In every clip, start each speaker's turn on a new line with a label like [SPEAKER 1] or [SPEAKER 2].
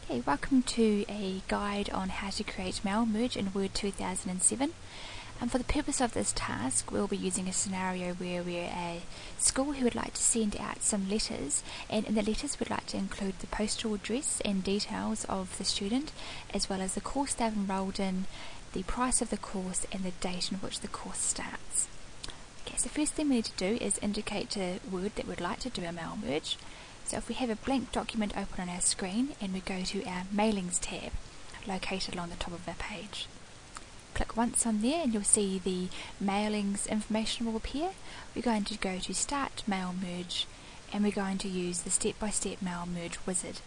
[SPEAKER 1] Okay, welcome to a guide on how to create mail merge in Word 2007. And for the purpose of this task, we'll be using a scenario where we're a school who would like to send out some letters, and in the letters we'd like to include the postal address and details of the student, as well as the course they've enrolled in, the price of the course, and the date in which the course starts. Okay, so first thing we need to do is indicate to Word that we'd like to do a mail merge. So if we have a blank document open on our screen and we go to our Mailings tab located along the top of our page, click once on there and you'll see the Mailings information will appear. We're going to go to Start Mail Merge and we're going to use the step-by-step mail merge wizard.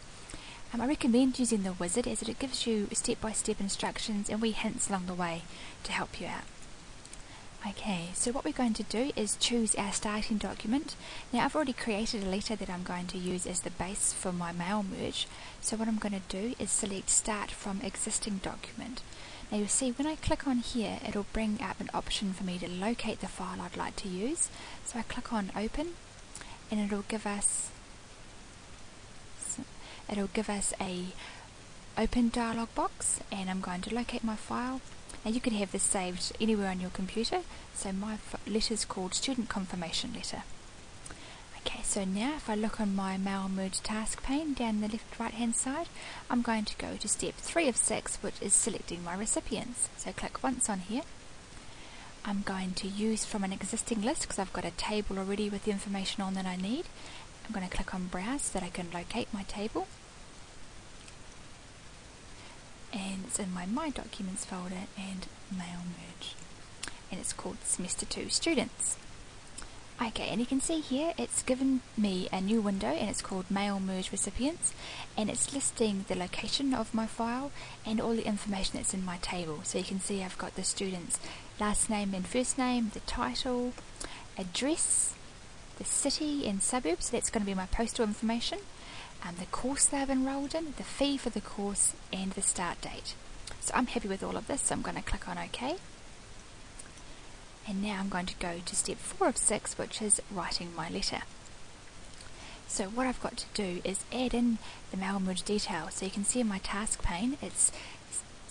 [SPEAKER 1] I recommend using the wizard as it gives you step-by-step instructions and wee hints along the way to help you out. Okay, so what we're going to do is choose our starting document. Now I've already created a letter that I'm going to use as the base for my mail merge. So what I'm going to do is select Start from Existing Document. Now you'll see when I click on here, it'll bring up an option for me to locate the file I'd like to use. So I click on Open and it'll give us a Open dialog box, and I'm going to locate my file. Now you could have this saved anywhere on your computer, so my letter's called Student Confirmation Letter. Okay, so now if I look on my Mail Merge task pane down the right hand side, I'm going to go to step 3 of 6, which is selecting my recipients. So click once on here. I'm going to use from an existing list because I've got a table already with the information on that I need. I'm going to click on Browse so that I can locate my table. And it's in my Documents folder and Mail Merge, and it's called Semester 2 Students. Okay, and you can see here it's given me a new window and it's called Mail Merge Recipients, and it's listing the location of my file and all the information that's in my table. So you can see I've got the student's last name and first name, the title, address, the city and suburbs, so that's going to be my postal information, the course they've enrolled in, the fee for the course, and the start date. So I'm happy with all of this, so I'm going to click on OK. And now I'm going to go to step 4 of 6, which is writing my letter. So what I've got to do is add in the mail merge details. So you can see in my task pane, it's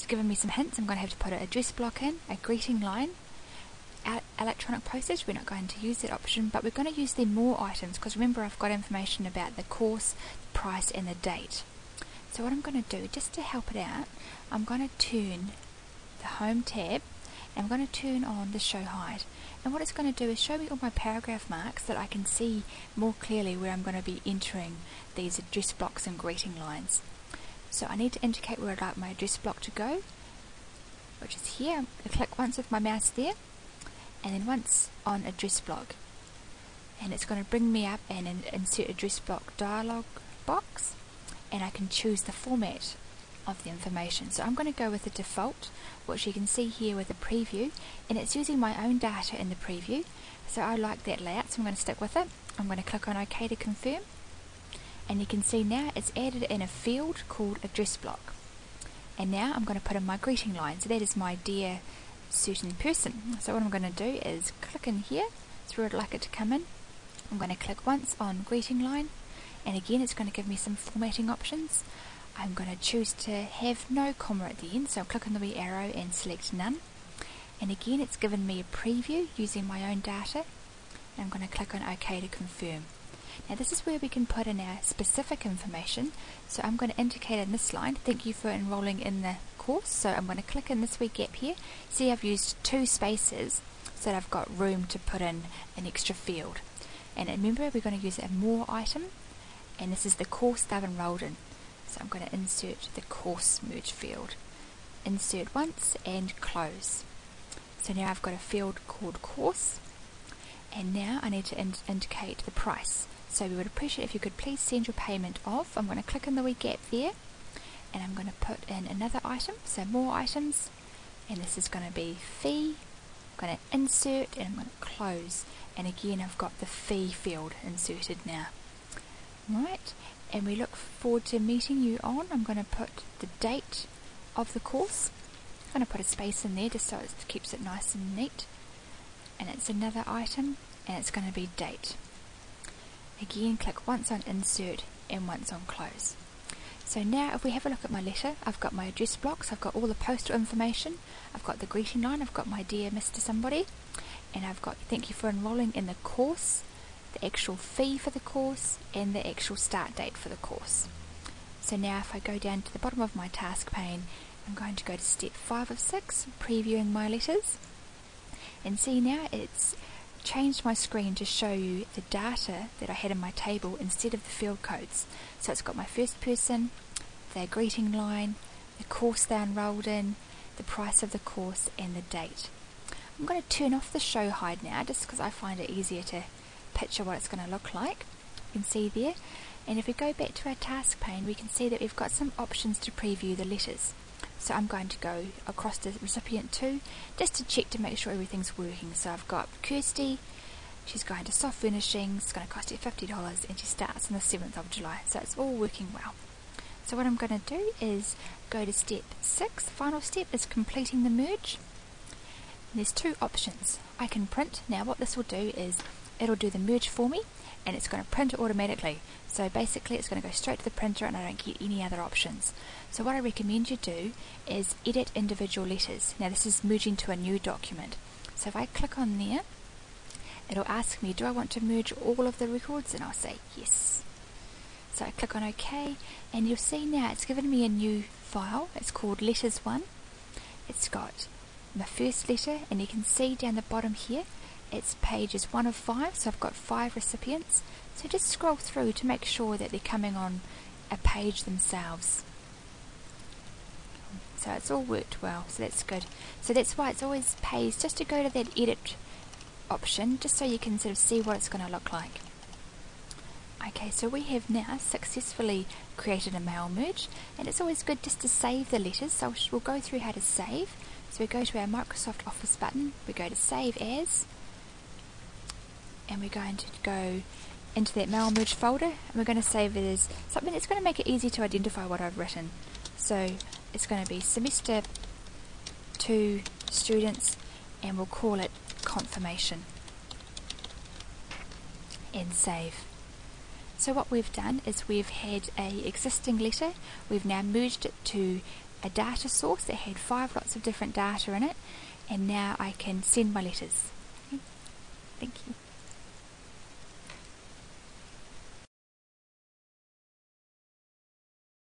[SPEAKER 1] given me some hints. I'm going to have to put an address block in, a greeting line, electronic postage. We're not going to use that option, but we're going to use the more items because remember I've got information about the course, the price, and the date. So what I'm going to do, just to help it out, I'm going to turn the Home tab and I'm going to turn on the Show Hide. And what it's going to do is show me all my paragraph marks so that I can see more clearly where I'm going to be entering these address blocks and greeting lines. So I need to indicate where I'd like my address block to go, which is here. I'm going to click once with my mouse there, and then once on address block, and it's going to bring me up and insert address block dialog box, and I can choose the format of the information. So I'm going to go with the default, which you can see here with the preview, and it's using my own data in the preview, so I like that layout, so I'm going to stick with it. I'm going to click on OK to confirm, and you can see now it's added in a field called address block. And now I'm going to put in my greeting line, so that is my dear certain person. So what I'm going to do is click in here, it's where I'd like it to come in. I'm going to click once on greeting line, and again it's going to give me some formatting options. I'm going to choose to have no comma at the end, so I'll click on the wee arrow and select none. And again it's given me a preview using my own data, and I'm going to click on OK to confirm. Now this is where we can put in our specific information, so I'm going to indicate in this line, thank you for enrolling in the course. So I'm going to click in this wee gap here. See, I've used 2 spaces so that I've got room to put in an extra field. And remember, we're going to use a more item, and this is the course they've enrolled in. So I'm going to insert the course merge field. Insert once and close. So now I've got a field called course, and now I need to indicate the price. So we would appreciate if you could please send your payment of. I'm going to click in the wee gap there, and I'm going to put in another item, so more items, and this is going to be fee. I'm going to insert and I'm going to close, and again I've got the fee field inserted now. Right, and we look forward to meeting you on. I'm going to put the date of the course. I'm going to put a space in there just so it keeps it nice and neat, and it's another item, and it's going to be date. Again, click once on insert and once on close. So now if we have a look at my letter, I've got my address blocks, I've got all the postal information, I've got the greeting line, I've got my dear Mr. Somebody, and I've got thank you for enrolling in the course, the actual fee for the course, and the actual start date for the course. So now if I go down to the bottom of my task pane, I'm going to go to step 5 of 6, previewing my letters, and see now it's changed my screen to show you the data that I had in my table instead of the field codes. So it's got my first person, their greeting line, the course they enrolled in, the price of the course, and the date. I'm going to turn off the show hide now just because I find it easier to picture what it's going to look like. You can see there, and if we go back to our task pane, we can see that we've got some options to preview the letters. So I'm going to go across to recipient 2 just to check to make sure everything's working. So I've got Kirsty, she's going to Soft Furnishings, it's going to cost you $50, and she starts on the 7th of July. So it's all working well. So what I'm going to do is go to step 6. The final step is completing the merge. And there's 2 options. I can print. Now what this will do is it'll do the merge for me, and it's going to print it automatically. So basically it's going to go straight to the printer and I don't get any other options. So what I recommend you do is edit individual letters. Now this is merging to a new document. So if I click on there, it'll ask me, do I want to merge all of the records? And I'll say yes. So I click on OK, and you'll see now it's given me a new file. It's called Letters1. It's got the first letter, and you can see down the bottom here it's pages 1 of 5, so I've got 5 recipients. So just scroll through to make sure that they're coming on a page themselves. So it's all worked well, so that's good. So that's why it's always pays just to go to that edit option, just so you can sort of see what it's going to look like. Okay, so we have now successfully created a mail merge, and it's always good just to save the letters, so we'll go through how to save. So we go to our Microsoft Office button, we go to Save As, and we're going to go into that mail merge folder, and we're going to save it as something that's going to make it easy to identify what I've written. So it's going to be Semester 2 Students, and we'll call it Confirmation, and save. So what we've done is we've had a existing letter, we've now merged it to a data source that had 5 lots of different data in it, and now I can send my letters. Thank you.